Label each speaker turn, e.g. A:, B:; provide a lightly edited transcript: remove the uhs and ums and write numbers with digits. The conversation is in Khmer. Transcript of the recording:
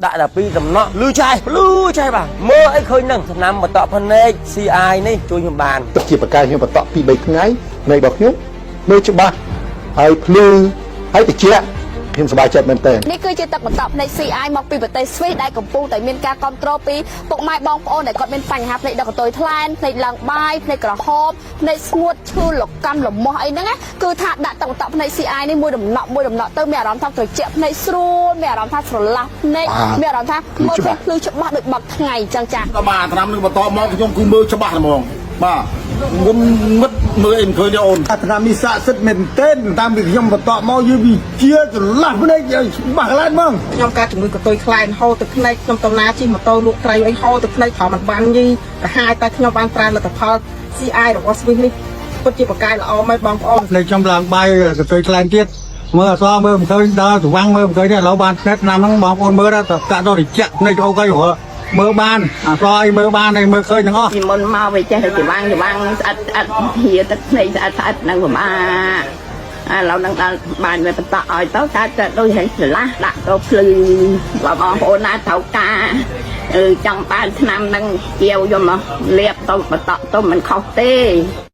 A: đại là pi tầm nọ lưu trai bà mơ ấy khơi nâng thằng nam mà tọa phân này CI này chui nhầm bàn
B: tất chỉ bậc cao nhưng mà tọa pi bảy ngày này bọc nhúc nơi cho ba hay lưu hay tiệt chia thêmสบายใจเป็นเต้น
C: นี่คือจะตัดตอบใน CI មកពីប្រទេសស្វីសដែលកំពុងតែមានការគ្រប់គ្រងពីពុកម៉ែបងប្អូនដែលគាត់មានបញ្ហាផ្នែកដកតុយថ្លែនផ្នែកឡើងបាយផ្នែកក្រហមផ្នែកស្ងួតឈឺលកម្មលមាស់អីហ្នឹងគឺថាដាក់តបផ្នែក CI នេះមួយដំណក់ទៅមានអារម្មណ៍ថាត្រជាក់ផ្នែកស្រួលមានអារម្មណ៍ថាស្រឡះភ្នែកមានអារម្មណ៍ថាមើលទៅភ្លឺច្បាស់ដូចបាត់ថ្ងៃអញ្ចឹងចា៎
D: បាទឆ្នាំនឹងបន្តមកខ្ញុំគឺមើលច្បាស់ហ្មងបាទមុនមិត្តមើលអីមិនឃើញទេអូនឆ្នាំនេះស័ក្តិសិទ្ធិមែនទេតាមពីខ្ញុំបន្តមកយឺវិជាចន្លោះភ្នែកច្បាស់កន្លែងហ្មង
E: ខ្ញុំការជំងឺកតុយខ្លែងហូរទឹកភ្នែកខ្ញុំតំណាជិះម៉ូតូលក់ត្រីអីហូរទឹកភ្នែកព្រោះมันបានយីកាហាយតែខ្ញុំបានប្រើលទ្ធផល CI របស់ស្វីសនេះពិតជាប្រកែកល្អមែនបងប្អូន
F: ភ្នែកខ្ញុំឡើងបាយកតុយខ្លែងទៀតមើលអសមើលមិនឃើញដល់ស្វាំងមើលមិនឃើញទេឥឡូវបានផ្នែកឆ្នាំហ្នឹងបងប្អូនមើលដល់តាក់ដល់ត្រជាក់ភ្នែកអូកអីមើលបានអសអីមើលបានហើយមើលឃើញទាំងអស់
G: ពីមុនមកវាចេះតែច្បាំងស្អិតហៀទឹកភ្នែកស្អិតហ្នឹងពិបាកឥឡូវនឹងដល់បានវាបន្តឲ្យទៅកើតទៅដូចហែងស្រឡះដាក់ទៅភ្លឺបងប្អូនណាត្រូវការចង់បានឆ្នាំហ្នឹងជាវយកមកលាបទៅបន្តទៅមិនខុសទេ